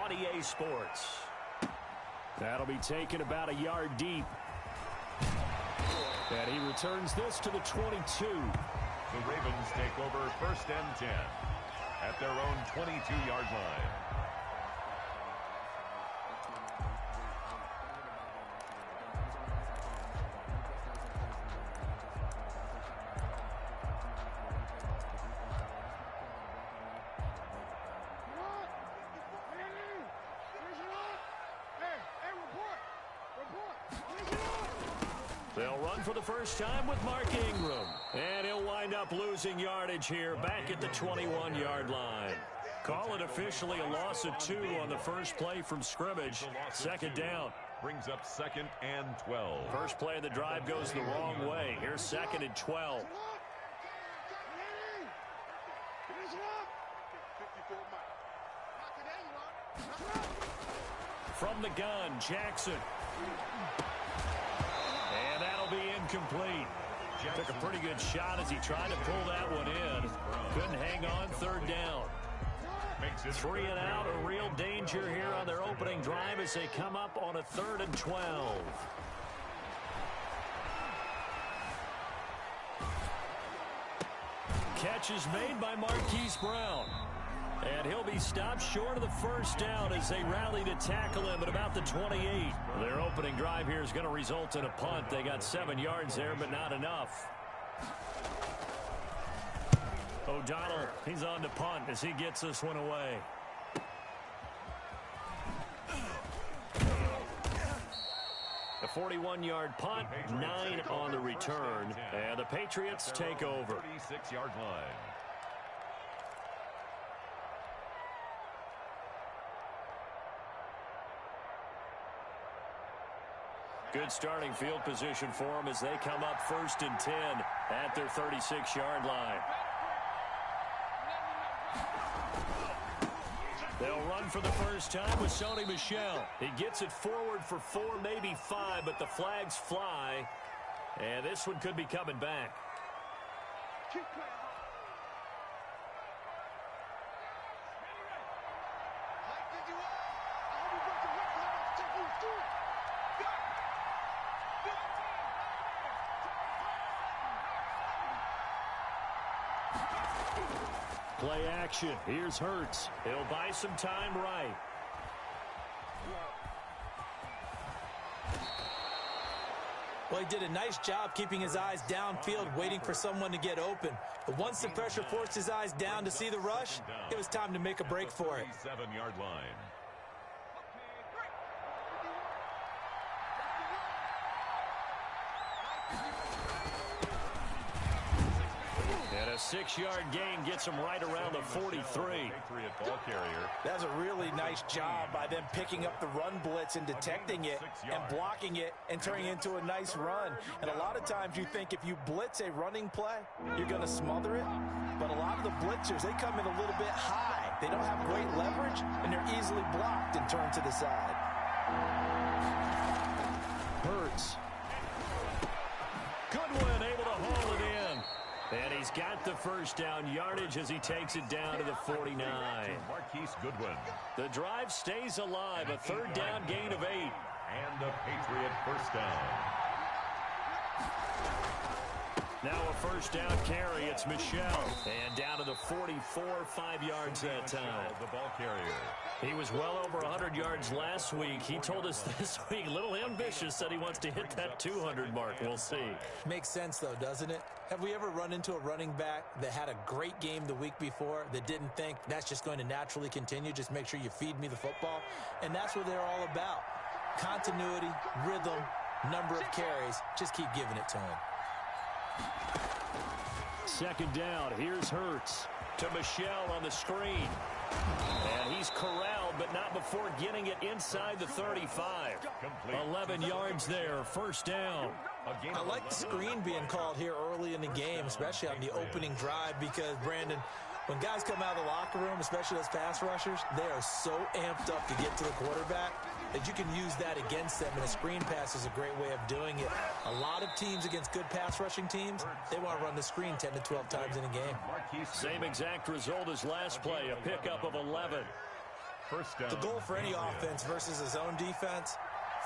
on EA Sports. That'll be taken about a yard deep. And he returns this to the 22. The Ravens take over 1st and 10 at their own 22-yard line. They'll run for the first time with Mark Ingram. And he'll wind up losing yardage here back at the 21-yard line. Call it officially a loss of 2 on the first play from scrimmage. 2nd down. Brings up 2nd and 12. First play of the drive goes the wrong way. Here's 2nd and 12. From the gun, Jackson. And that'll be incomplete. Took a pretty good shot as he tried to pull that one in. Couldn't hang on. 3rd down. 3 and out. A real danger here on their opening drive as they come up on a 3rd and 12. Catch is made by Marquise Brown. And he'll be stopped short of the first down as they rally to tackle him at about the 28. Their opening drive here is going to result in a punt. They got 7 yards there, but not enough. O'Donnell, he's on to punt as he gets this one away. A 41-yard punt, 9 on the return, and the Patriots take over. 36-yard line. Good starting field position for them as they come up 1st and 10 at their 36-yard line. They'll run for the first time with Sony Michel. He gets it forward for 4, maybe 5, but the flags fly. And this one could be coming back. Play action. Here's Hurts. He'll buy some time right. Well, he did a nice job keeping his eyes downfield, waiting for someone to get open. But once the pressure forced his eyes down to see the rush, it was time to make a break for it. 7-yard line. And a 6-yard gain gets him right around the 43. Patriot ball carrier. That's a really nice job by them picking up the run blitz and detecting it and blocking it and turning it into a nice run. And a lot of times you think if you blitz a running play, you're going to smother it. But a lot of the blitzers, they come in a little bit high. They don't have great leverage, and they're easily blocked and turned to the side. Hurts. Goodwin able to haul it in. And he's got the first down yardage as he takes it down to the 49. Marquise Goodwin. The drive stays alive. A 3rd down gain of 8. And a Patriot first down. Now a first down carry. It's Michel. And down to the 44, 5 yards that time. The ball carrier. He was well over 100 yards last week. He told us this week, a little ambitious, said he wants to hit that 200 mark. We'll see. Makes sense, though, doesn't it? Have we ever run into a running back that had a great game the week before that didn't think that's just going to naturally continue? Just make sure you feed me the football. And that's what they're all about. Continuity, rhythm, number of carries. Just keep giving it to him. 2nd down. Here's Hurts to Michel on the screen. And he's corralled, but not before getting it inside the 35. 11 yards there. First down. I like the screen being called here early in the game, especially on the opening drive, because, Brandon, when guys come out of the locker room, especially those pass rushers, they are so amped up to get to the quarterback that you can use that against them, and a screen pass is a great way of doing it. A lot of teams against good pass rushing teams, they want to run the screen 10 to 12 times in a game. Same exact result as last play, a pickup of 11. First down. The goal for any offense versus a zone defense,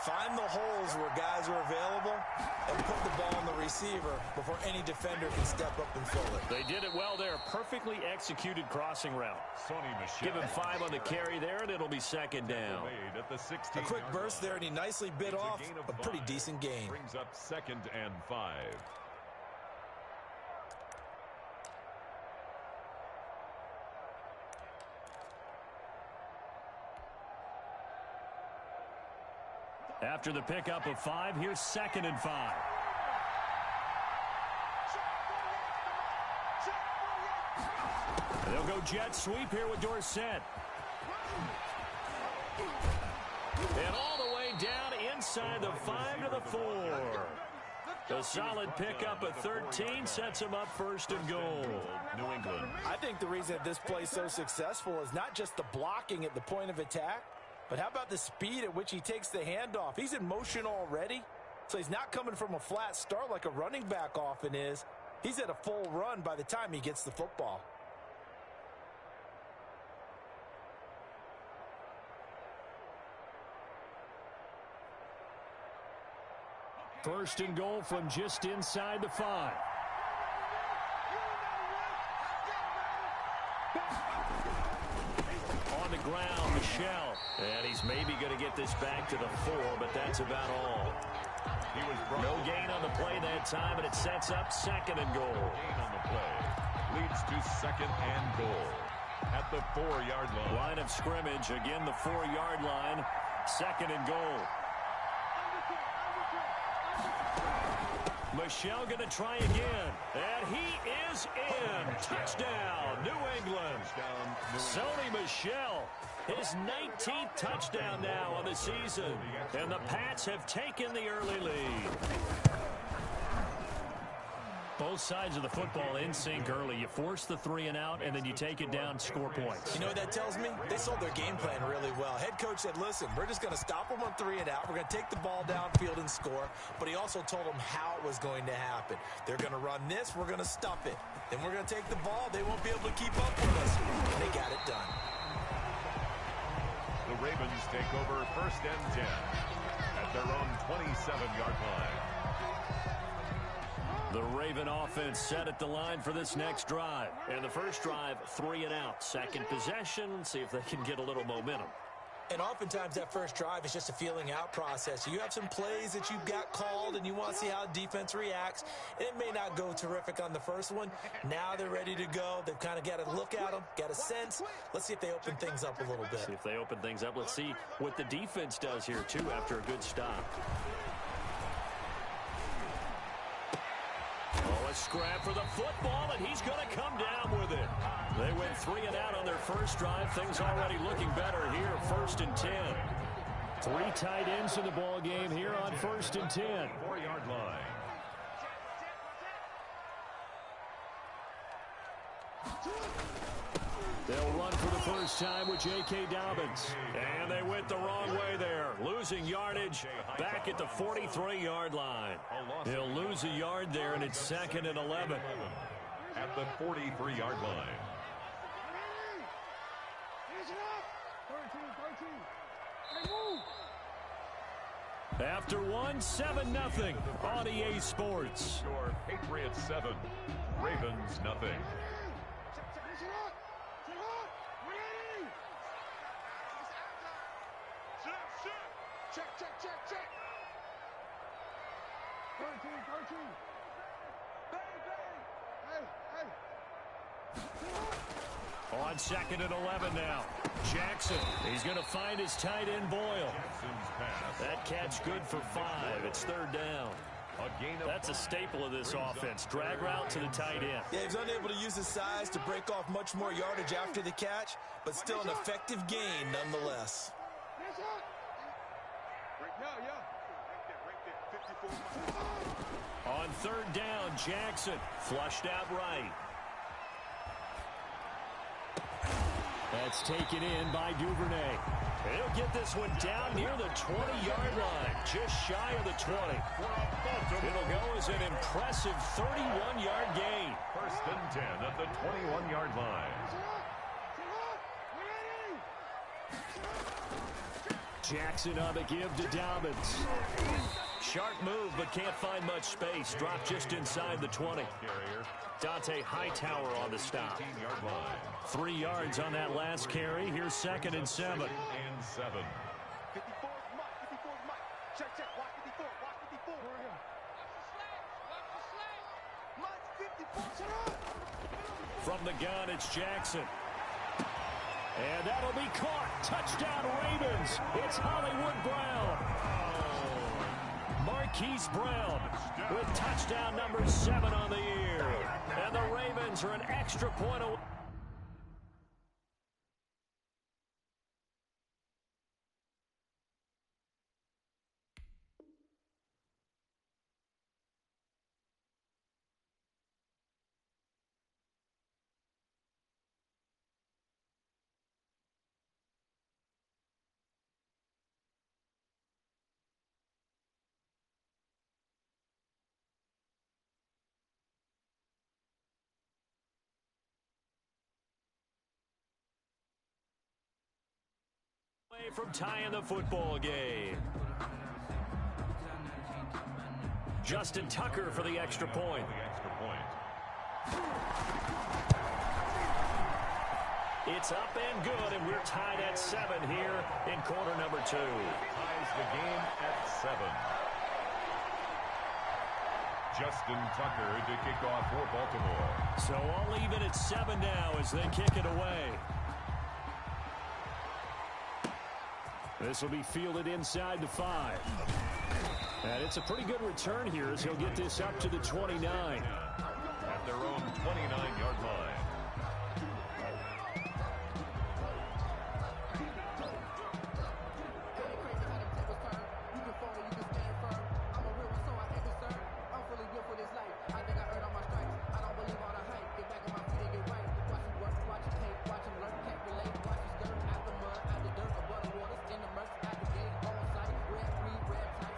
find the holes where guys are available and put the ball on the receiver before any defender can step up and fill it. They did it well there. Perfectly executed crossing route. Give him 5 on the carry there, and it'll be second down. At the 16 A quick burst there, and he nicely bit off a pretty decent gain. Brings up 2nd and 5. After the pickup of 5, here's 2nd and 5. They'll go jet sweep here with Dorsett. And all the way down inside the 5 to the 4. A solid pickup of 13 sets him up 1st and goal. New England. I think the reason that this play is so successful is not just the blocking at the point of attack, but how about the speed at which he takes the handoff? He's in motion already, so he's not coming from a flat start like a running back often is. He's at a full run by the time he gets the football. First and goal from just inside the 5. On the ground, Michelle. And he's maybe going to get this back to the 4, but that's about all. No gain on the play that time, and it sets up 2nd and goal. Gain on the play. Leads to 2nd and goal. At the 4-yard line. Line of scrimmage, again the 4-yard line. 2nd and goal. Michelle going to try again. And he is in. Touchdown, New England. Sony Michel, his 19th touchdown now on the season. And the Pats have taken the early lead. Both sides of the football in sync early. You force the 3 and out, and then you take it down, score points. You know what that tells me? They sold their game plan really well. Head coach said, listen, we're just going to stop them on 3 and out. We're going to take the ball downfield and score. But he also told them how it was going to happen. They're going to run this. We're going to stop it. Then we're going to take the ball. They won't be able to keep up with us. And they got it done. The Ravens take over 1st and 10 at their own 27-yard line. The Raven offense set at the line for this next drive. And the first drive, 3 and out. Second possession, see if they can get a little momentum. And oftentimes that first drive is just a feeling out process. You have some plays that you've got called and you want to see how defense reacts. And it may not go terrific on the first one. Now they're ready to go. They've kind of got to look at them, got a sense. Let's see if they open things up a little bit. See if they open things up. Let's see what the defense does here, too, after a good stop. Oh, a scrap for the football, and he's going to come down with it. They went 3 and out on their first drive. Things already looking better here, 1st and 10. 3 tight ends in the ball game here on 1st and 10. 4-yard line. They'll run for the first time with J.K. Dobbins. And they went the wrong way there. Losing yardage back at the 43-yard line. He'll lose a yard there, and it's 2nd and 11. At the 43-yard line. After 7-0 on EA Sports. Score Patriots 7, Ravens nothing. Check. 13. Hey. On 2nd and 11 now. Jackson, he's going to find his tight end Boyle. That catch good for 5. It's 3rd down. That's a staple of this offense. Drag route to the tight end. Yeah, he's unable to use his size to break off much more yardage after the catch, but still an effective gain nonetheless. On 3rd down, Jackson flushed out right. That's taken in by Duvernay. He'll get this one down near the 20-yard line, just shy of the 20. It'll go as an impressive 31-yard gain. 1st and 10 at the 21-yard line. Jackson on the give to Dobbins. Sharp move, but can't find much space. Dropped just inside the 20. Dante Hightower on the stop. 3 yards on that last carry. Here's 2nd and 7. From the gun, it's Jackson. And that'll be caught. Touchdown, Ravens. It's Hollywood Brown. Marquise Brown with touchdown number 7 on the year. And the Ravens are an extra point away. From tying the football game. Justin Tucker for the extra point. It's up and good, and we're tied at 7 here in quarter number 2. Ties the game at 7. Justin Tucker to kick off for Baltimore. So all even at 7 now as they kick it away. This will be fielded inside the 5. And it's a pretty good return here as he'll get this up to the 29. At their own 29-yard line.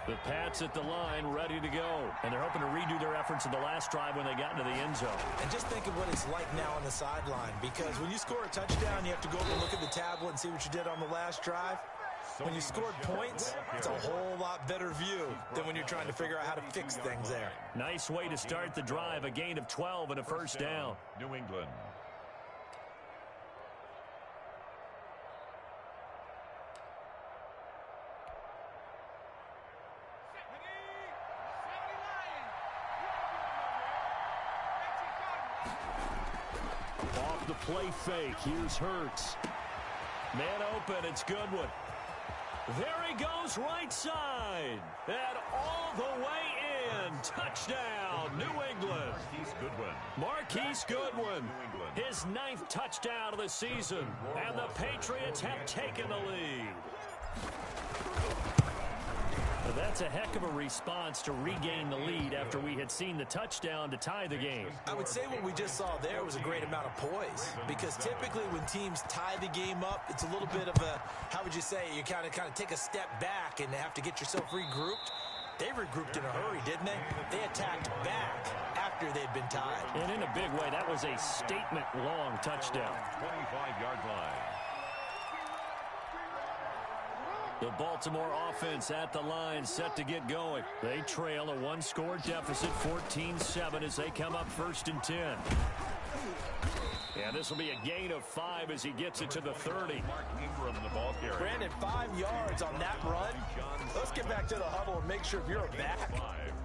The Pats at the line, ready to go. And they're hoping to redo their efforts in the last drive when they got into the end zone. And just think of what it's like now on the sideline, because when you score a touchdown, you have to go over and look at the tablet and see what you did on the last drive. When you scored points, it's a whole lot better view than when you're trying to figure out how to fix things there. Nice way to start the drive, a gain of 12 and a first down. New England. Off the play fake, here's Hurts. Man open, it's Goodwin. There he goes right side. And all the way in. Touchdown, New England. Marquise Goodwin. His 9th touchdown of the season. And the Patriots have taken the lead. That's a heck of a response to regain the lead after we had seen the touchdown to tie the game. I would say what we just saw there was a great amount of poise, because typically when teams tie the game up, it's a little bit of a, how would you say, you kind of take a step back and have to get yourself regrouped. They regrouped in a hurry, didn't they? They attacked back after they'd been tied. And in a big way, that was a statement-long touchdown. 25-yard line. The Baltimore offense at the line, set to get going. They trail a 1-score deficit, 14-7, as they come up 1st and 10. And this will be a gain of 5 as he gets it to the 30. Mark Ingram, the ball carrier. Brandon, 5 yards on that run. Let's get back to the huddle and make sure if you're a back,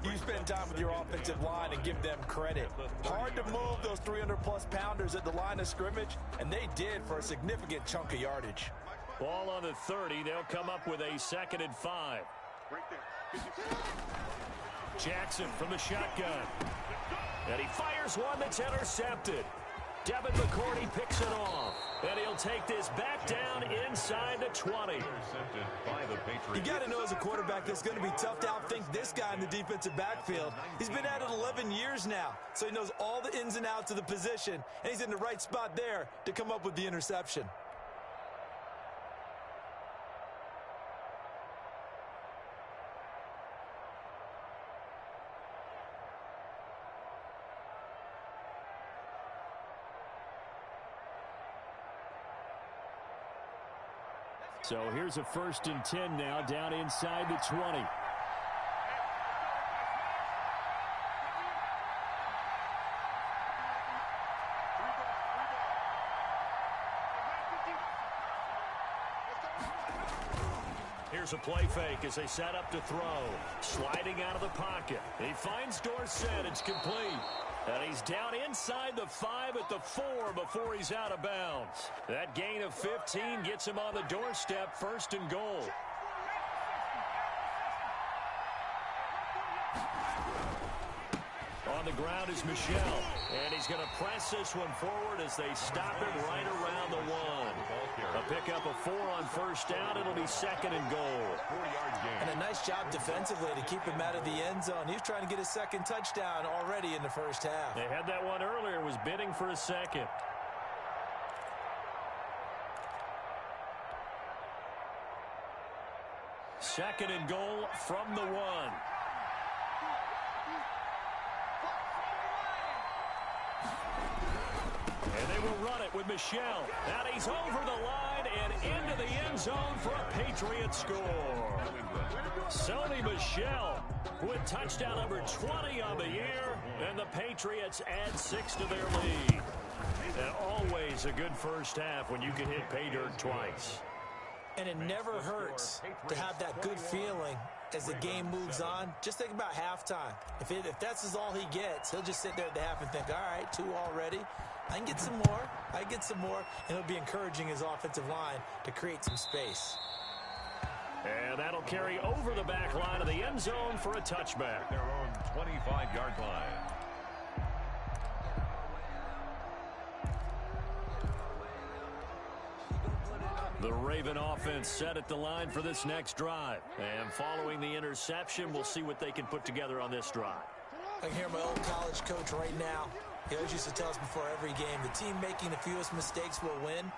you spend time with your offensive line and give them credit. Hard to move those 300-plus pounders at the line of scrimmage, and they did for a significant chunk of yardage. Ball on the 30. They'll come up with a 2nd and 5. Jackson from the shotgun. And he fires one that's intercepted. Devin McCourty picks it off. And he'll take this back down inside the 20. You got to know as a quarterback it's going to be tough to outthink this guy in the defensive backfield. He's been at it 11 years now, so he knows all the ins and outs of the position, and he's in the right spot there to come up with the interception. So here's a 1st and 10 now, down inside the 20. Here's a play fake as they set up to throw. Sliding out of the pocket. He finds Dorsett. It's complete. And he's down inside the 5 at the 4 before he's out of bounds. That gain of 15 gets him on the doorstep, 1st and goal. On the ground is Michel, and he's going to press this one forward as they stop him right around the 1. A pickup of 4 on 1st down. It'll be 2nd and goal. And a nice job defensively to keep him out of the end zone. He was trying to get his 2nd touchdown already in the 1st half. They had that one earlier, was bidding for a 2nd. Second and goal from the 1. And they will run it with Michel. And he's over the line and into the end zone for a Patriot score. Sony Michel with touchdown number 20 on the year. And the Patriots add 6 to their lead. And always a good 1st half when you can hit pay dirt twice. And it never hurts to have that good feeling as the game moves on. Just think about halftime. If that's all he gets, he'll just sit there at the half and think, all right, 2 already. I can get some more. I get some more. And it'll be encouraging his offensive line to create some space. And that'll carry over the back line of the end zone for a touchback. Their own 25-yard line. The Raven offense set at the line for this next drive. And following the interception, we'll see what they can put together on this drive. I can hear my old college coach right now. He always used to tell us before every game, the team making the fewest mistakes will win.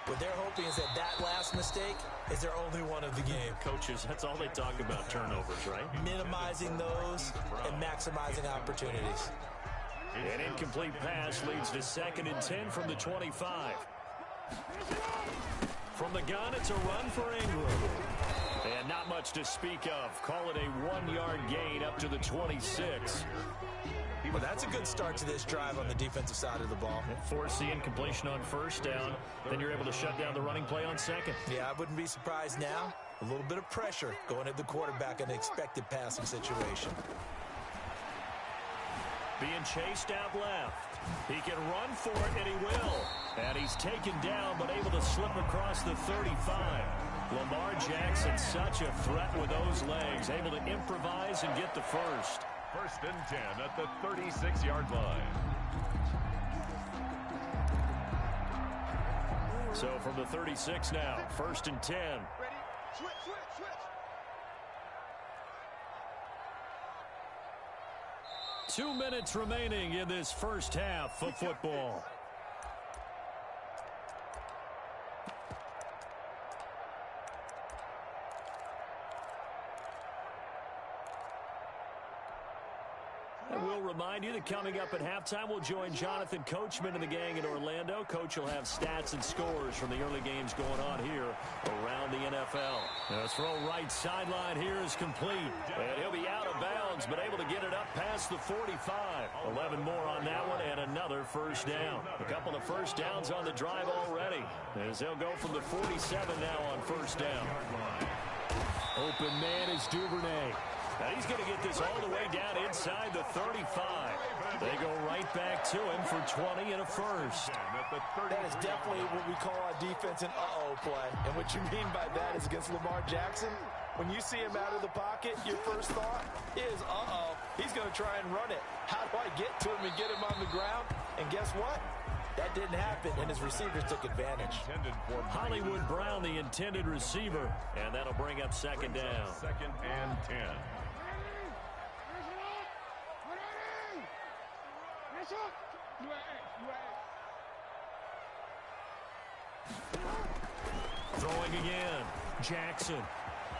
What they're hoping is that last mistake is their only one of the game. Coaches, that's all they talk about, turnovers, right? Minimizing those and maximizing opportunities. An incomplete pass leads to 2nd and 10 from the 25. From the gun, it's a run for Ingram. And not much to speak of. Call it a 1-yard gain up to the 26. Well, that's a good start to this drive on the defensive side of the ball. Force the incompletion on 1st down. Then you're able to shut down the running play on 2nd. Yeah, I wouldn't be surprised now. A little bit of pressure going at the quarterback in an expected passing situation. Being chased out left. He can run for it, and he will. And he's taken down, but able to slip across the 35. Lamar Jackson, such a threat with those legs, able to improvise and get the first. 1st and 10 at the 36-yard line. So from the 36 now, 1st and 10. Ready? Switch. 2 minutes remaining in this 1st half of football. And we'll remind you that coming up at halftime, we'll join Jonathan Coachman and the gang in Orlando. Coach will have stats and scores from the early games going on here around the NFL. The throw right sideline here is complete. And he'll be out of bounds, but able to get it up past the 45. 11 more on that one and another 1st down. A couple of 1st downs on the drive already, as they'll go from the 47 now on 1st down. Open man is Duvernay. Now he's going to get this all the way down inside the 35. They go right back to him for 20 and a first. That is definitely what we call on defense an uh-oh play. And what you mean by that is against Lamar Jackson, when you see him out of the pocket, your first thought is, uh-oh, he's going to try and run it. How do I get to him and get him on the ground? And guess what? That didn't happen, and his receivers took advantage. Hollywood Brown, the intended receiver, and that'll bring up 2nd down. 2nd and 10. Throwing again. Jackson.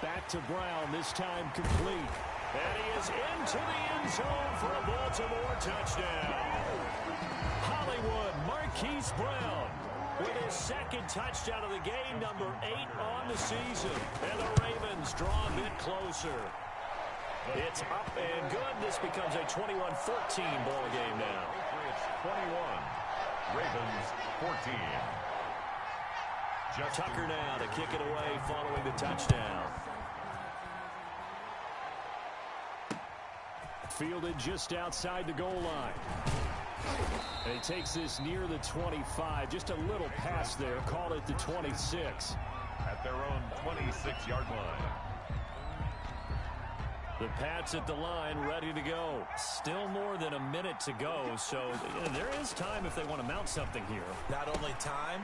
Back to Brown, this time complete. And he is into the end zone for a Baltimore touchdown. Hollywood Marquise Brown with his second touchdown of the game, number 8 on the season. And the Ravens draw a bit closer. It's up and good. This becomes a 21-14 ball game now. Patriots 21, Ravens 14. Tucker now to kick it away following the touchdown. Fielded just outside the goal line. And he takes this near the 25. Just a little pass there. Call it the 26. At their own 26-yard line. The Pats at the line, ready to go. Still more than a minute to go, so there is time if they want to mount something here. Not only time,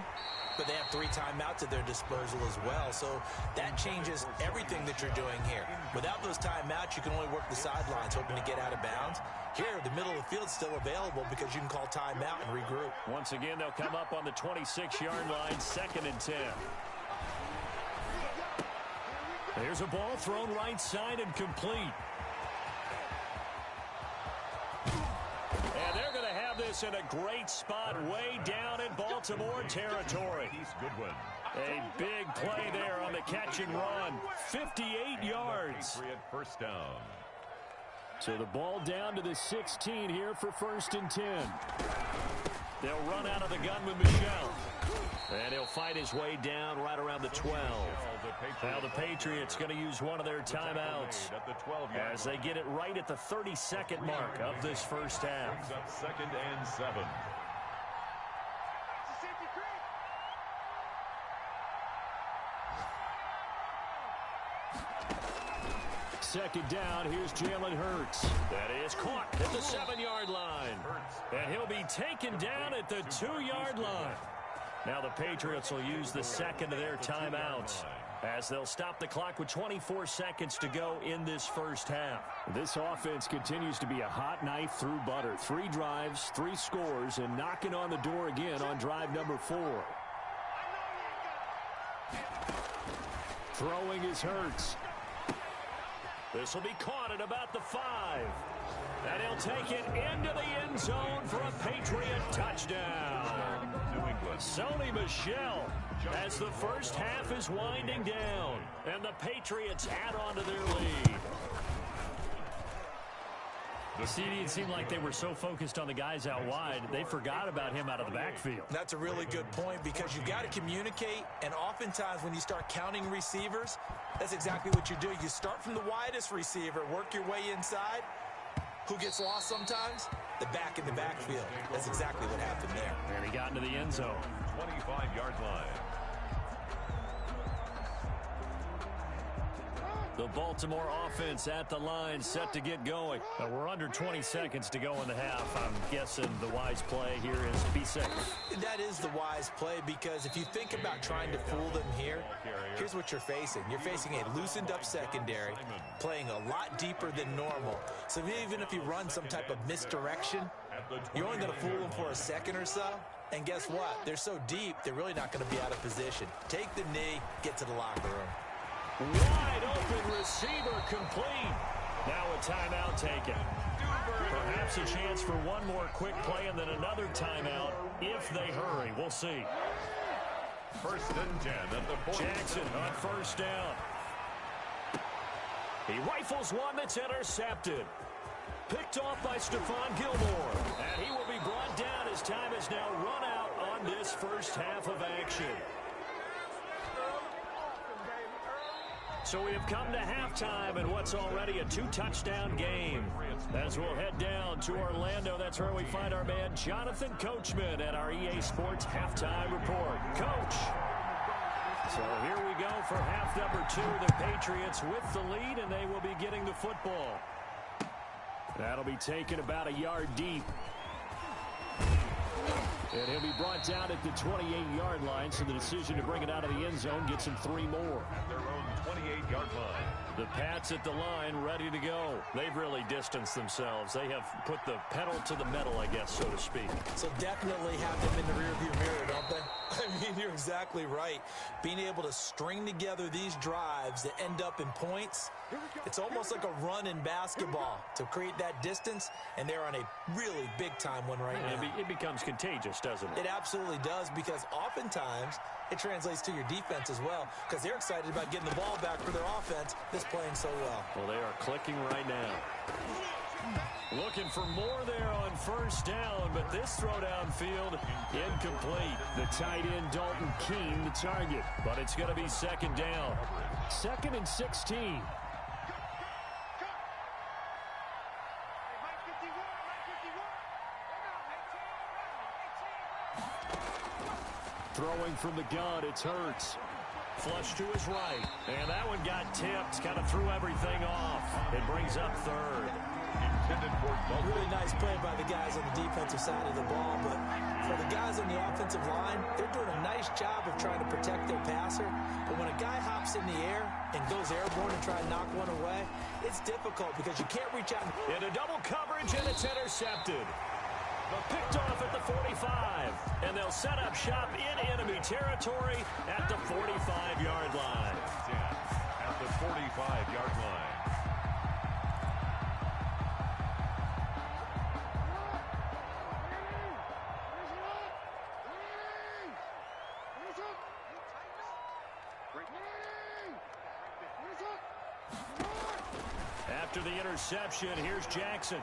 but they have 3 timeouts at their disposal as well, so that changes everything that you're doing here. Without those timeouts, you can only work the sidelines, hoping to get out of bounds. Here, the middle of the field is still available because you can call timeout and regroup. Once again, they'll come up on the 26-yard line, 2nd and 10. There's a ball thrown right side and complete. And they're going to have this in a great spot way down in Baltimore territory. A big play there on the catch and run. 58 yards. First down. So the ball down to the 16 here for 1st and 10. They'll run out of the gun with Michel. And he'll fight his way down right around the 12. Now the Patriots going to use one of their timeouts as they get it right at the 32nd mark of this first half. 2nd and 7. Second down, here's Jalen Hurts. That is caught at the 7-yard line. And he'll be taken down at the 2-yard line. Now the Patriots will use the second of their timeouts as they'll stop the clock with 24 seconds to go in this first half. This offense continues to be a hot knife through butter. 3 drives, 3 scores, and knocking on the door again on drive number 4. Throwing is Hurts. This will be caught at about the 5. And he'll take it into the end zone for a Patriot touchdown. Sony Michel as the first half is winding down. And the Patriots add on to their lead. The CD seemed like they were so focused on the guys out wide, they forgot about him out of the backfield. That's a really good point because you've got to communicate, and oftentimes when you start counting receivers, that's exactly what you do. You start from the widest receiver, work your way inside. Who gets lost sometimes? The back in the backfield. That's exactly what happened there. And he got into the end zone. 25-yard line. The Baltimore offense at the line, set to get going. Now we're under 20 seconds to go in the half. I'm guessing the wise play here is be safe. That is the wise play because if you think about trying to fool them here, here's what you're facing. You're facing a loosened up secondary, playing a lot deeper than normal. So even if you run some type of misdirection, you're only going to fool them for a second or so. And guess what? They're so deep, they're really not going to be out of position. Take the knee, get to the locker room. Wide open receiver complete. Now a timeout taken. Perhaps a chance for one more quick play and then another timeout if they hurry. We'll see. 1st and 10 at the 40. Jackson on first down. He rifles one that's intercepted. Picked off by Stephon Gilmore. And he will be brought down as time has now run out on this first half of action. So we have come to halftime in what's already a 2-touchdown game. As we'll head down to Orlando, that's where we find our man Jonathan Coachman at our EA Sports Halftime Report. Coach. So here we go for half number 2. The Patriots with the lead, and they will be getting the football. That'll be taken about a yard deep. And he'll be brought down at the 28-yard line, so the decision to bring it out of the end zone gets him 3 more. At their own 28-yard line. The Pats at the line, ready to go. They've really distanced themselves. They have put the pedal to the metal, I guess, so to speak. So definitely have them in the rearview mirror, don't they? I mean, you're exactly right. Being able to string together these drives that end up in points, it's almost like a run in basketball to create that distance, and they're on a really big-time one right now. It becomes contagious, doesn't it? It absolutely does, because oftentimes it translates to your defense as well, because they're excited about getting the ball back for their offense that's playing so well. Well, they are clicking right now. Looking for more there on first down, but this throw downfield incomplete. The tight end, Dalton Keene, the target, but it's going to be second down. 2nd and 16. Throwing from the gun, it's Hurts. Flush to his right, and that one got tipped, kind of threw everything off. It brings up third. Really nice play by the guys on the defensive side of the ball, but for the guys on the offensive line, they're doing a nice job of trying to protect their passer. But when a guy hops in the air and goes airborne and try to knock one away, it's difficult because you can't reach out. Into double coverage, and it's intercepted. Picked off at the 45, and they'll set up shop in enemy territory at the 45-yard line. At the 45-yard line. After the interception, here's Jackson.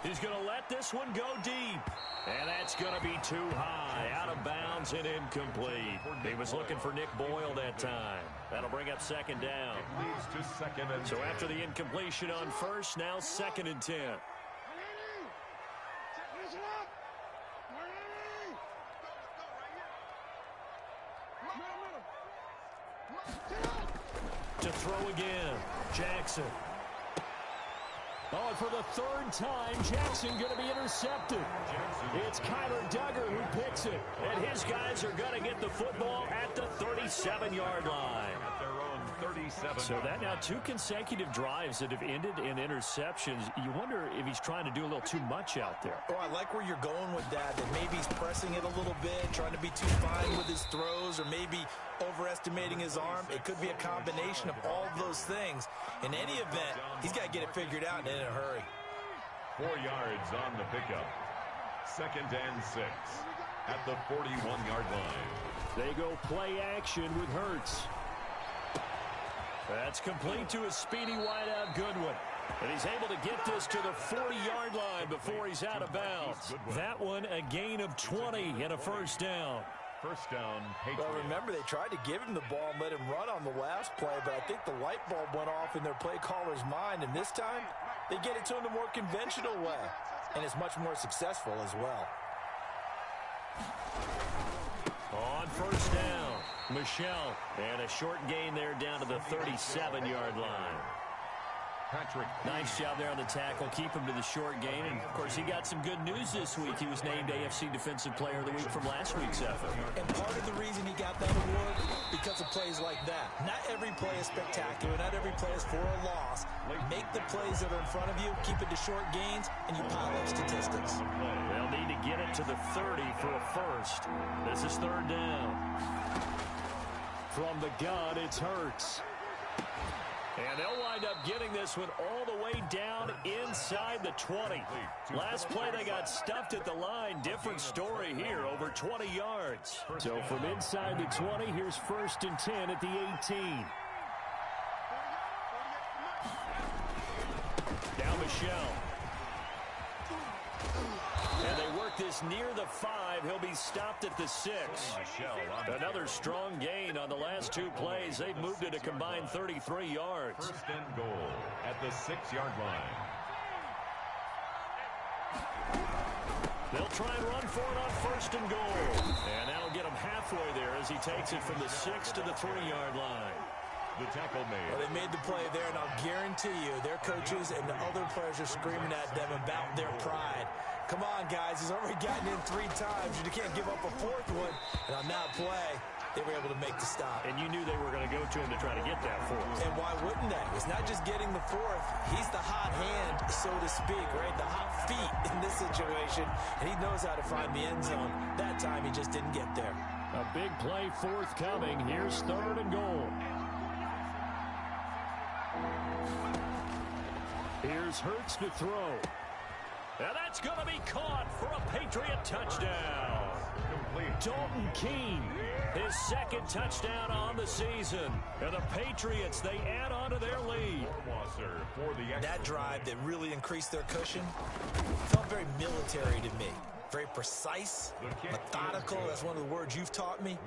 He's going to let this one go deep. And that's going to be too high. Out of bounds and incomplete. He was looking for Nick Boyle that time. That'll bring up second down. Leads to second and 10. So after the incompletion on first, now 2nd and 10. To throw again, Jackson. Oh, and for the 3rd time, Jackson going to be intercepted. It's Kyler Duggar who picks it. And his guys are going to get the football at the 37-yard line. At their own 37. So that now 2 consecutive drives that have ended in interceptions. You wonder if he's trying to do a little too much out there. Oh, I like where you're going with that maybe he's pressing it a little bit, trying to be too fine with his throws, or maybe overestimating his arm. It could be a combination of all of those things. In any event, he's got to get it figured out and in a hurry. 4 yards on the pickup. 2nd and 6 at the 41-yard line. They go play action with Hurts. That's complete to a speedy wideout Goodwin. And he's able to get this to the 40-yard line before he's out of bounds. That one a gain of 20 and a first down. First down, Patriots. Well, remember, they tried to give him the ball and let him run on the last play, but I think the light bulb went off in their play caller's mind, and this time they get it to him the more conventional way, and it's much more successful as well. On first down, Michelle, and a short gain there down to the 37-yard line. Patrick. Nice job there on the tackle. Keep him to the short gain. And, of course, he got some good news this week. He was named AFC Defensive Player of the Week from last week's effort. And part of the reason he got that award, because of plays like that. Not every play is spectacular. Not every play is for a loss. Make the plays that are in front of you, keep it to short gains, and you pile up statistics. They'll need to get it to the 30 for a first. This is 3rd down. From the gun, it's Hurts. And they'll wind up getting this one all the way down inside the 20. Last play, they got stuffed at the line. Different story here, over 20 yards. So from inside the 20, here's 1st and 10 at the 18. Now Michelle. And they work this near the 5. He'll be stopped at the 6. Another strong gain on the last 2 plays. They've moved it a combined 33 yards. 1st and goal at the 6-yard line. They'll try and run for it on 1st and goal. And that'll get him halfway there as he takes it from the 6 to the 3-yard line. The tackle made. Well, they made the play there, and I'll guarantee you their coaches and the other players are screaming at them about their pride. Come on, guys. He's already gotten in 3 times. You can't give up a 4th one. And on that play, they were able to make the stop. And you knew they were going to go to him to try to get that 4th. And why wouldn't they? It's not just getting the 4th. He's the hot hand, so to speak, right? The hot feet in this situation. And he knows how to find the end zone. That time, he just didn't get there. A big play forthcoming. Here's 3rd and goal. Here's Hurts to throw. And that's going to be caught for a Patriot touchdown. Dalton Keene, his second touchdown on the season. And the Patriots, they add on to their lead. That drive that really increased their cushion felt very military to me. Very precise, methodical. That's one of the words you've taught me.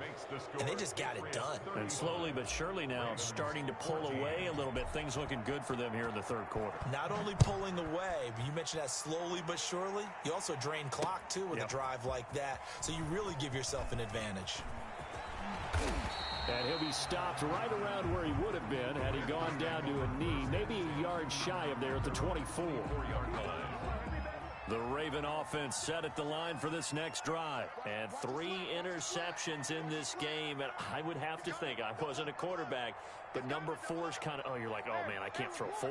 And they just got it done. And slowly but surely now starting to pull away a little bit. Things looking good for them here in the third quarter. Not only pulling away, but you mentioned that slowly but surely. You also drain clock, too, with a drive like that. So you really give yourself an advantage. And he'll be stopped right around where he would have been had he gone down to a knee. Maybe a yard shy of there at the 24-yard line. The Raven offense set at the line for this next drive. And 3 interceptions in this game. And I would have to think, I wasn't a quarterback, but number 4 is kind of, you're like, oh, man, I can't throw 4.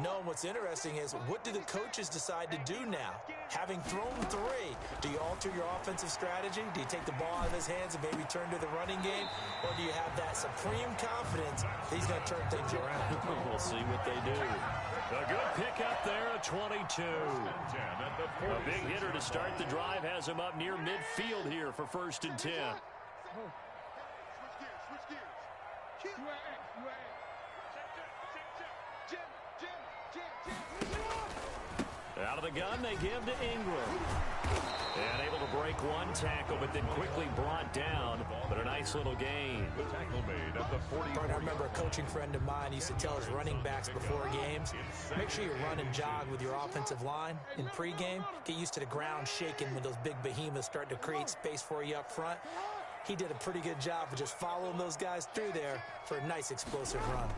No, what's interesting is, what do the coaches decide to do now? Having thrown 3, do you alter your offensive strategy? Do you take the ball out of his hands and maybe turn to the running game? Or do you have that supreme confidence that he's going to turn things around? We'll see what they do. A good pickup there at 22. A big hitter to start the drive has him up near midfield here for 1st and 10. Out of the gun, they give to Ingram. And able to break one tackle, but then quickly brought down. But a nice little gain. The tackle made at the 40. I remember a coaching friend of mine used to tell his running backs before games, make sure you run and jog with your offensive line in pregame. Get used to the ground shaking when those big behemoths start to create space for you up front. He did a pretty good job of just following those guys through there for a nice explosive run.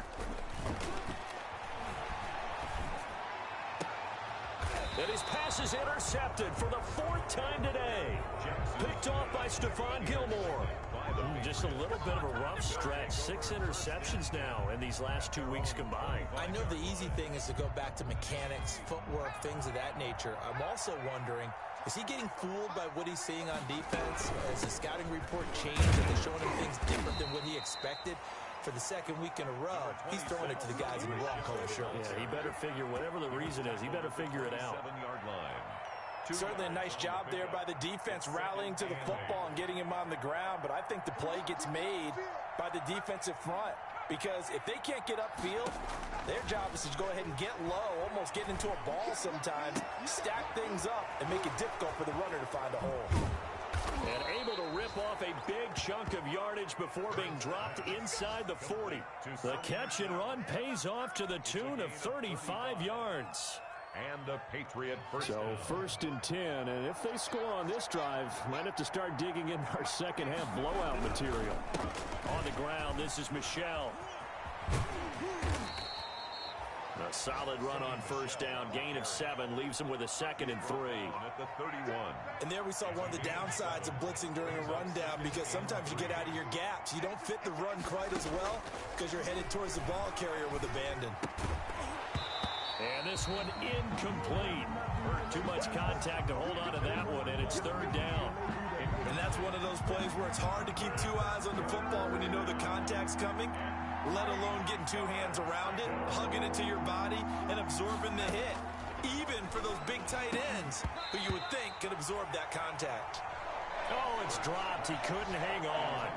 And his pass is intercepted for the 4th time today. Picked off by Stephon Gilmore. Just a little bit of a rough stretch. 6 interceptions now in these last 2 weeks combined. I know the easy thing is to go back to mechanics, footwork, things of that nature. I'm also wondering, is he getting fooled by what he's seeing on defense? Has the scouting report changed? Are they showing him things different than what he expected? For the 2nd week in a row, he's throwing it to the guys in the wrong color shirts. Yeah, he better figure, whatever the reason is, he better figure it out. 7-yard line. Certainly a nice job there by the defense rallying to the football and getting him on the ground, but I think the play gets made by the defensive front because if they can't get upfield, their job is to go ahead and get low, almost get into a ball sometimes, stack things up, and make it difficult for the runner to find a hole. And able to rip off a big chunk of yardage before being dropped inside the 40. The catch and run pays off to the tune of 35 yards. And a Patriot first. So 1st and 10, and if they score on this drive, might have to start digging in our second half blowout material. On the ground, this is Michelle. A solid run on 1st down. Gain of 7 leaves him with a 2nd and 3. At the 31. And there we saw one of the downsides of blitzing during a rundown because sometimes you get out of your gaps. You don't fit the run quite as well because you're headed towards the ball carrier with abandon. And this one incomplete. Too much contact to hold on to that one, and it's 3rd down. And that's one of those plays where it's hard to keep 2 eyes on the football when you know the contact's coming, let alone getting 2 hands around it, hugging it to your body, and absorbing the hit. Even for those big tight ends who you would think could absorb that contact. Oh, it's dropped. He couldn't hang on.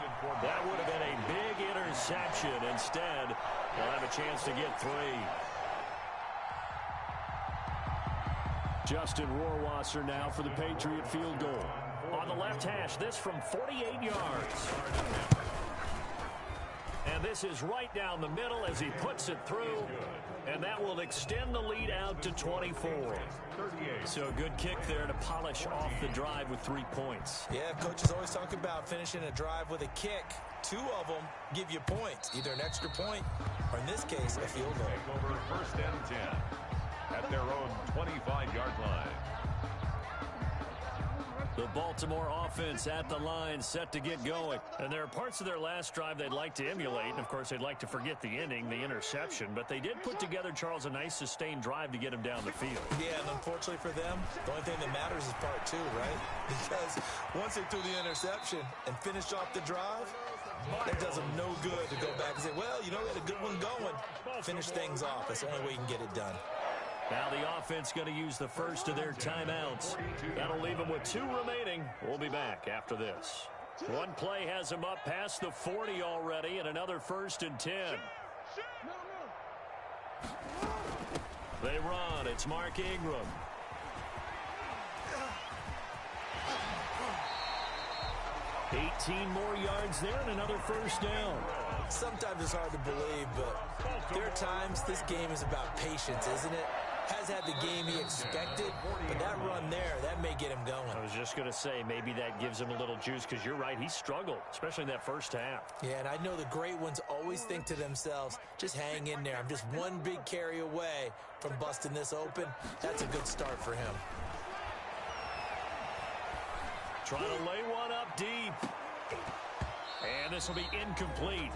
That would have been a big interception. Instead, they'll have a chance to get 3. Justin Rohrwasser now for the Patriot field goal. On the left hash, this from 48 yards. And this is right down the middle as he puts it through. And that will extend the lead out to 24. So a good kick there to polish off the drive with 3 points. Yeah, coaches always talk about finishing a drive with a kick. 2 of them give you points, either an extra point or, in this case, a field goal. Over 1st and 10 at their own 25-yard line. The Baltimore offense at the line, set to get going. And there are parts of their last drive they'd like to emulate. And, of course, they'd like to forget the ending, the interception. But they did put together, Charles, a nice sustained drive to get him down the field. Yeah, and unfortunately for them, the only thing that matters is part 2, right? Because once they threw the interception and finished off the drive, that does them no good to go back and say, well, you know, we had a good one going. Finish things off. That's the only way you can get it done. Now the offense going to use the first of their timeouts. That'll leave them with 2 remaining. We'll be back after this. One play has them up past the 40 already, and another 1st and 10. They run. It's Mark Ingram. $18 more yards there and another 1st down. Sometimes it's hard to believe, but there are times this game is about patience, isn't it? Has had the game he expected, but that run there, that may get him going. I was just going to say, maybe that gives him a little juice, because you're right, he struggled, especially in that first half. Yeah, and I know the great ones always think to themselves, just hang in there. I'm just one big carry away from busting this open. That's a good start for him. Trying to lay one up deep. And this will be incomplete.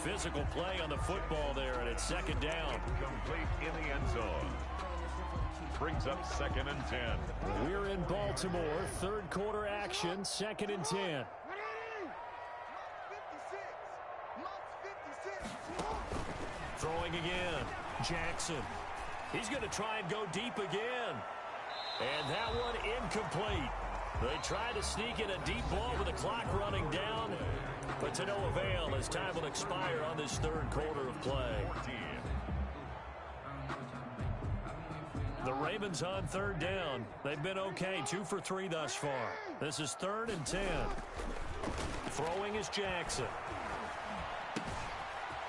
Physical play on the football there, and it's 2nd down. Complete in the end zone. Brings up 2nd and 10. We're in Baltimore. 3rd quarter action, 2nd and 10. Throwing again. Jackson. He's going to try and go deep again. And that one incomplete. They try to sneak in a deep ball with the clock running down, but to no avail as time will expire on this 3rd quarter of play. The Ravens on 3rd down. They've been okay, 2 for 3 thus far. This is 3rd and 10. Throwing is Jackson.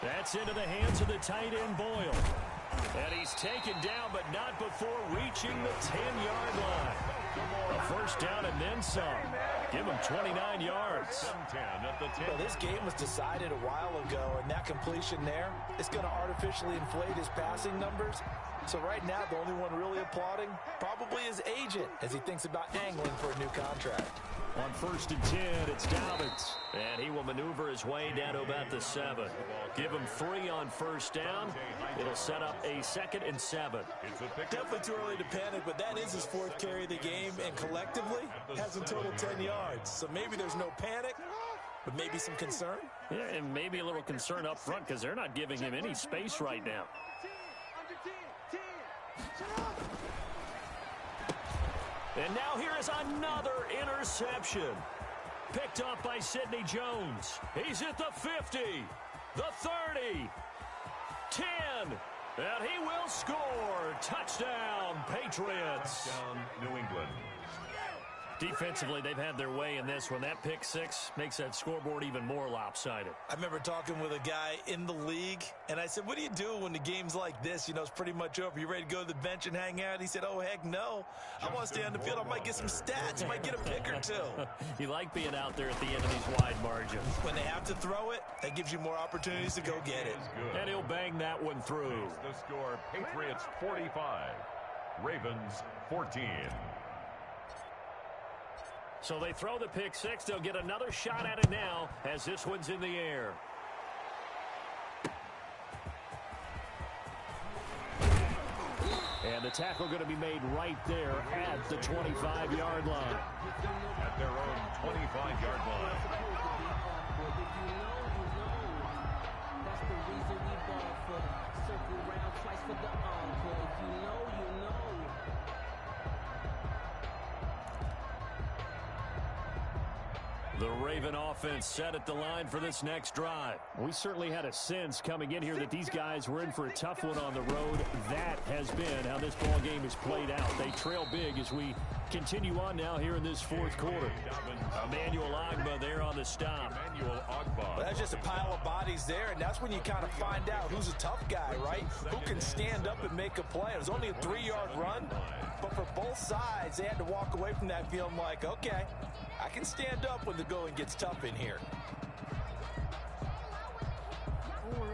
That's into the hands of the tight end Boyle. And he's taken down, but not before reaching the 10-yard line. A 1st down and then some. Give him 29 yards. Well, this game was decided a while ago, and that completion there is going to artificially inflate his passing numbers. So right now, the only one really applauding probably his agent as he thinks about angling for a new contract. On 1st and 10, it's Dobbins. And he will maneuver his way down to about the 7. Give him 3 on 1st down. It'll set up a 2nd and 7. Definitely too early to panic, but that is his 4th carry of the game, and collectively has a total 10 yards. So maybe there's no panic, but maybe some concern. Yeah, and maybe a little concern up front because they're not giving him any space right now. And now here is another interception. Picked up by Sidney Jones. He's at the 50, the 30, 10, and he will score. Touchdown, Patriots. Touchdown, New England. Defensively, they've had their way in this one. That pick 6 makes that scoreboard even more lopsided. I remember talking with a guy in the league, and I said, what do you do when the game's like this? You know, it's pretty much over. You ready to go to the bench and hang out? He said, oh, heck no. I want to stay on the field. I might get some stats. I might get a pick or 2. You like being out there at the end of these wide margins. When they have to throw it, that gives you more opportunities to go get it. And he'll bang that one through. The score, Patriots 45, Ravens 14. So they throw the pick 6. They'll get another shot at it now as this one's in the air. And the tackle going to be made right there at the 25-yard line. At their own 25-yard line. That's the reason we ball for. Circle round twice for the encore. You know. The Raven offense set at the line for this next drive. We certainly had a sense coming in here that these guys were in for a tough one on the road. That has been how this ball game is played out. They trail big as we continue on now here in this 4th quarter. Emmanuel Ogbah there on the stop. Well, that's just a pile of bodies there, and that's when you kind of find out who's a tough guy, right? Who can stand up and make a play. It was only a 3-yard run, but for both sides, they had to walk away from that feeling like, okay, I can stand up when the going gets tough in here.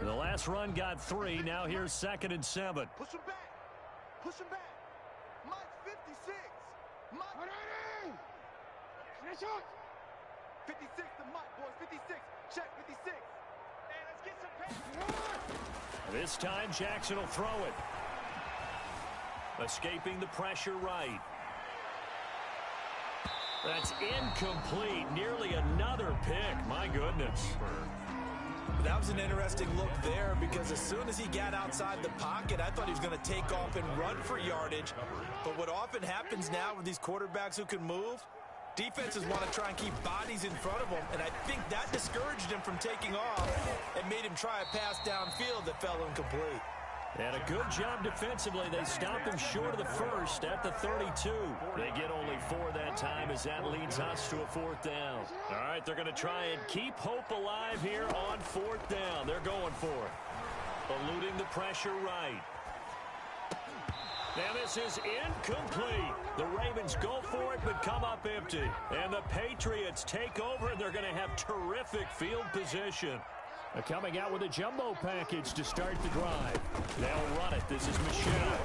The last run got 3. Now here's 2nd and 7. Push him back. Push him back. Mike 56. Mike 56 to Mike, boys. 56. Check 56. Hey, let's get some pass. This time Jackson will throw it. Escaping the pressure right. That's incomplete. Nearly another pick. My goodness. That was an interesting look there because as soon as he got outside the pocket, I thought he was going to take off and run for yardage. But what often happens now with these quarterbacks who can move, defenses want to try and keep bodies in front of them, and I think that discouraged him from taking off and made him try a pass downfield that fell incomplete. And a good job defensively. They stopped him short of the first at the 32. They get only 4 that time as that leads us to a 4th down. All right, they're going to try and keep hope alive here on 4th down. They're going for it. Eluding the pressure right. And this is incomplete. The Ravens go for it but come up empty. And the Patriots take over, and they're going to have terrific field position. Coming out with a jumbo package to start the drive. They'll run it. This is Michelle.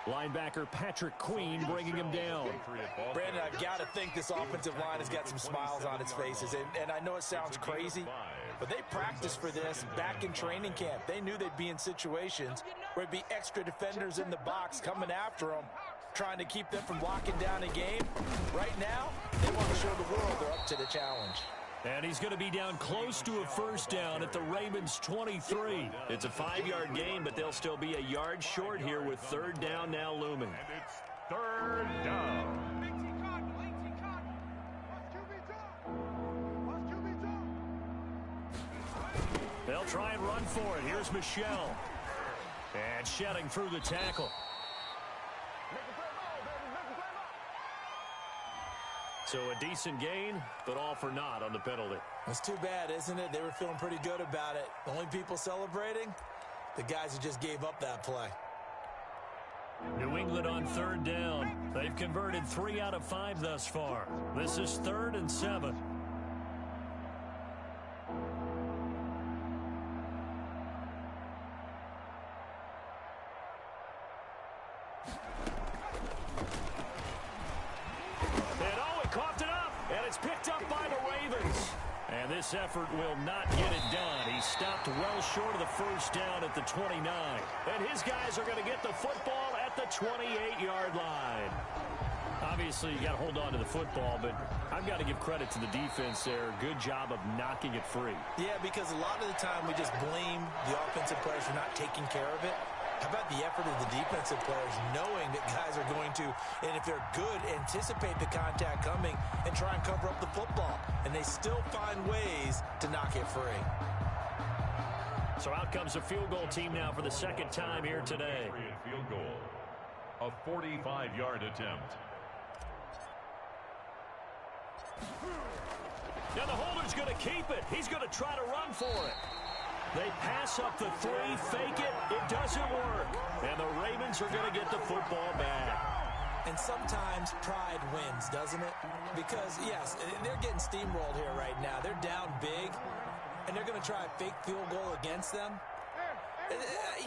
Linebacker Patrick Queen bringing him down. Brandon, I've got to think this offensive line has got some smiles on its faces. And I know it sounds crazy, but they practiced for this back in training camp. They knew they'd be in situations where there'd be extra defenders in the box coming after them, trying to keep them from locking down a game. Right now, they want to show the world they're up to the challenge. And he's going to be down close to a 1st down at the Ravens' 23. It's a 5-yard gain, but they'll still be a yard short here with 3rd down now looming. And it's 3rd down. They'll try and run for it. Here's Michelle. And shedding through the tackle. So a decent gain, but all for naught on the penalty. It's too bad, isn't it? They were feeling pretty good about it. The only people celebrating, the guys who just gave up that play. New England on 3rd down. They've converted 3 out of 5 thus far. This is 3rd and 7. Picked up by the Ravens. And this effort will not get it done. He stopped well short of the 1st down at the 29. And his guys are going to get the football at the 28-yard line. Obviously, you got to hold on to the football, but I've got to give credit to the defense there. Good job of knocking it free. Yeah, because a lot of the time we just blame the offensive players for not taking care of it. How about the effort of the defensive players knowing that guys are going to, and if they're good, anticipate the contact coming and try and cover up the football. And they still find ways to knock it free. So out comes a field goal team now for the 2nd time here today. Field goal. A 45-yard attempt. Now the holder's going to keep it. He's going to try to run for it. They pass up the 3, fake it. It doesn't work. And the Ravens are going to get the football back. And sometimes pride wins, doesn't it? Because, yes, they're getting steamrolled here right now. They're down big, and they're going to try a fake field goal against them.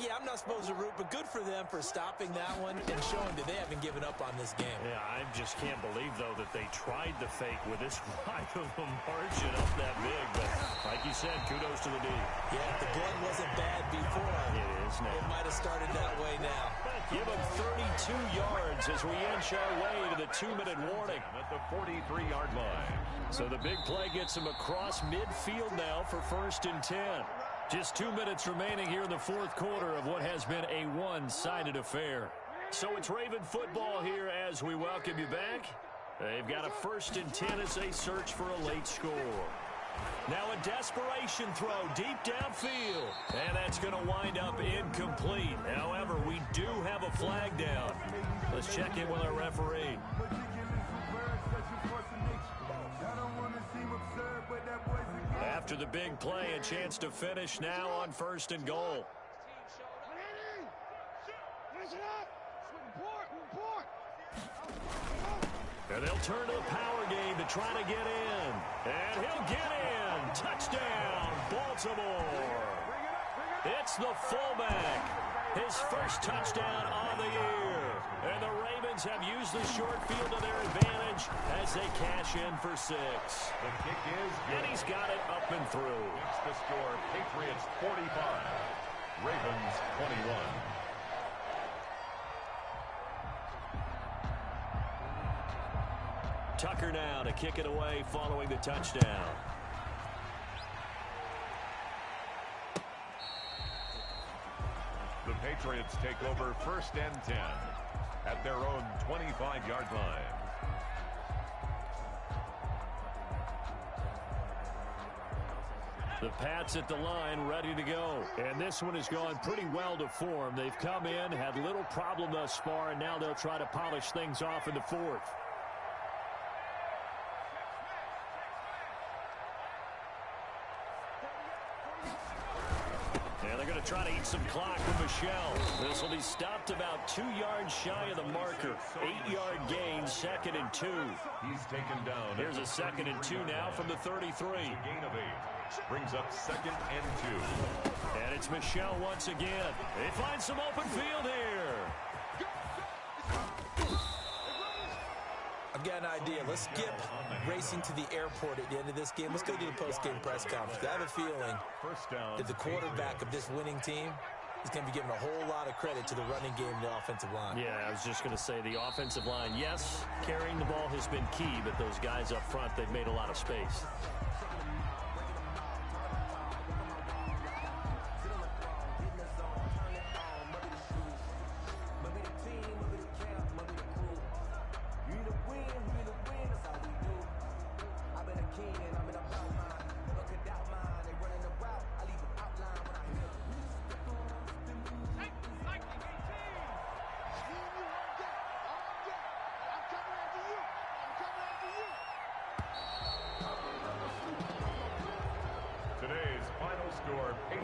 Yeah, I'm not supposed to root, but good for them for stopping that one and showing that they haven't given up on this game. Yeah, I just can't believe, though, that they tried the fake with this wide of a margin up that big. But like you said, kudos to the D. Yeah, if the blood wasn't bad before, it is now. It might have started that way now. Give them 32 yards as we inch our way to the 2-minute warning. At the 43-yard line. So the big play gets him across midfield now for 1st and 10. Just 2 minutes remaining here in the 4th quarter of what has been a one-sided affair. So it's Raven football here as we welcome you back. They've got a 1st and 10 as they search for a late score. Now a desperation throw deep downfield. And that's going to wind up incomplete. However, we do have a flag down. Let's check in with our referee. After the big play, a chance to finish now on 1st and goal. And they'll turn to the power game to try to get in. And he'll get in. Touchdown, Baltimore. It's the fullback. His first touchdown on the year. And the Ravens have used the short field to their advantage as they cash in for 6. The kick is good. And he's got it up and through. It's the score, Patriots 45, Ravens 21. Tucker now to kick it away following the touchdown. Patriots take over 1st and 10 at their own 25-yard line. The Pats at the line, ready to go. And this one has gone pretty well to form. They've come in, had little problem thus far, and now they'll try to polish things off in the 4th. And they're going to try to eat some clock with Michelle. This will be stopped about 2 yards shy of the marker. 8-yard gain, 2nd and 2. He's taken down. Here's a 2nd and 2 now from the 33. A gain of 8. Brings up 2nd and 2. And it's Michelle once again. They find some open field here. I've got an idea. Let's skip racing to the airport at the end of this game. Let's go to the post-game press conference. I have a feeling that the quarterback of this winning team is going to be given a whole lot of credit to the running game and the offensive line. Yeah, I was just going to say the offensive line, yes, carrying the ball has been key, but those guys up front, they've made a lot of space.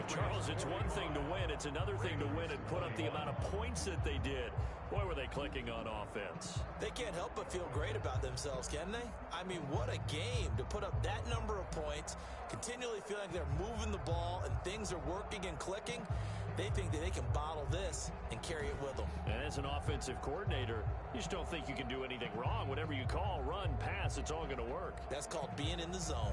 Charles, it's one thing to win. It's another thing to win and put up the amount of points that they did. Boy, were they clicking on offense. They can't help but feel great about themselves, can they? I mean, what a game to put up that number of points, continually feel like they're moving the ball and things are working and clicking. They think that they can bottle this and carry it with them. And as an offensive coordinator, you just don't think you can do anything wrong. Whatever you call, run, pass, it's all going to work. That's called being in the zone.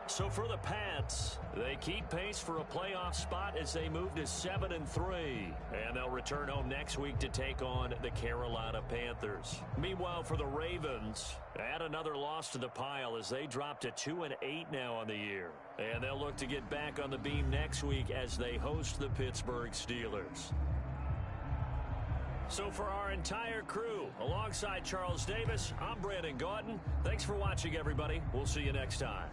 So for the Pats, they keep pace for a playoff spot as they move to 7-3. And they'll return home next week to take on the Carolina Panthers. Meanwhile, for the Ravens, add another loss to the pile as they drop to 2-8 now on the year. And they'll look to get back on the beam next week as they host the Pittsburgh Steelers. So for our entire crew, alongside Charles Davis, I'm Brandon Gaudin. Thanks for watching, everybody. We'll see you next time.